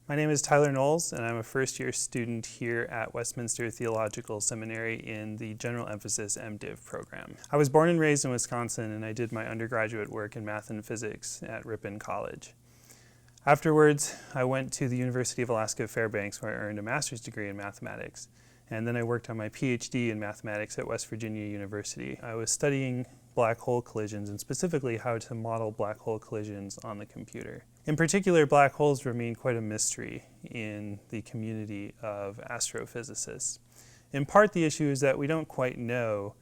My name is Tyler Knowles, and I'm a first-year student here at Westminster Theological Seminary in the General Emphasis MDiv program. I was born and raised in Wisconsin, and I did my undergraduate work in math and physics at Ripon College. Afterwards, I went to the University of Alaska Fairbanks, where I earned a master's degree in mathematics, and then I worked on my PhD in mathematics at West Virginia University. I was studying black hole collisions, and specifically how to model black hole collisions on the computer. In particular, black holes remain quite a mystery in the community of astrophysicists. In part, the issue is that we don't quite know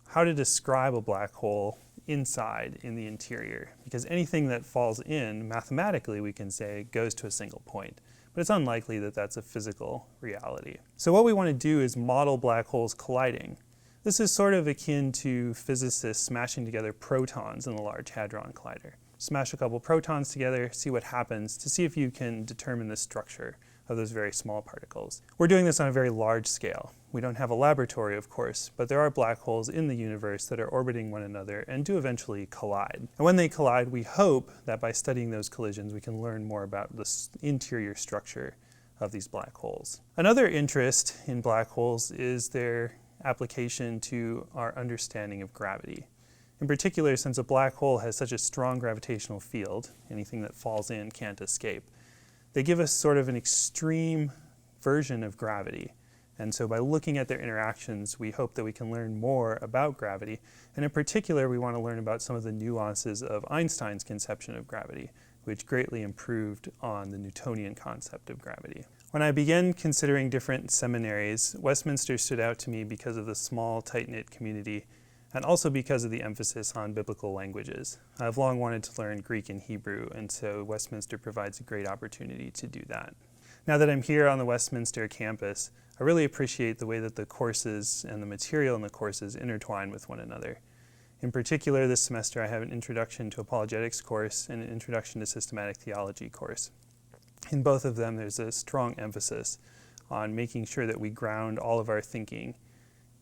how to describe a black hole inside in the interior, because anything that falls in, mathematically we can say, goes to a single point. But it's unlikely that that's a physical reality. So what we want to do is model black holes colliding. This is sort of akin to physicists smashing together protons in the Large Hadron Collider. Smash a couple protons together, see what happens, to see if you can determine the structure of those very small particles. We're doing this on a very large scale. We don't have a laboratory, of course, but there are black holes in the universe that are orbiting one another and do eventually collide. And when they collide, we hope that by studying those collisions, we can learn more about the interior structure of these black holes. Another interest in black holes is their application to our understanding of gravity. In particular, since a black hole has such a strong gravitational field, anything that falls in can't escape, they give us sort of an extreme version of gravity. And so by looking at their interactions, we hope that we can learn more about gravity. And in particular, we want to learn about some of the nuances of Einstein's conception of gravity, which greatly improved on the Newtonian concept of gravity. When I began considering different seminaries, Westminster stood out to me because of the small, tight-knit community, and also because of the emphasis on biblical languages. I've long wanted to learn Greek and Hebrew, and so Westminster provides a great opportunity to do that. Now that I'm here on the Westminster campus, I really appreciate the way that the courses and the material in the courses intertwine with one another. In particular, this semester I have an Introduction to Apologetics course and an Introduction to Systematic Theology course. In both of them, there's a strong emphasis on making sure that we ground all of our thinking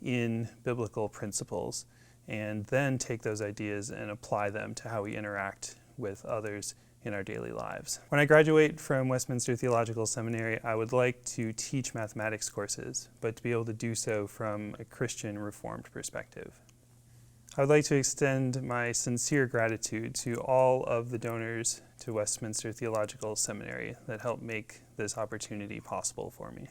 in biblical principles and then take those ideas and apply them to how we interact with others in our daily lives. When I graduate from Westminster Theological Seminary, I would like to teach mathematics courses, but to be able to do so from a Christian Reformed perspective. I would like to extend my sincere gratitude to all of the donors to Westminster Theological Seminary that helped make this opportunity possible for me.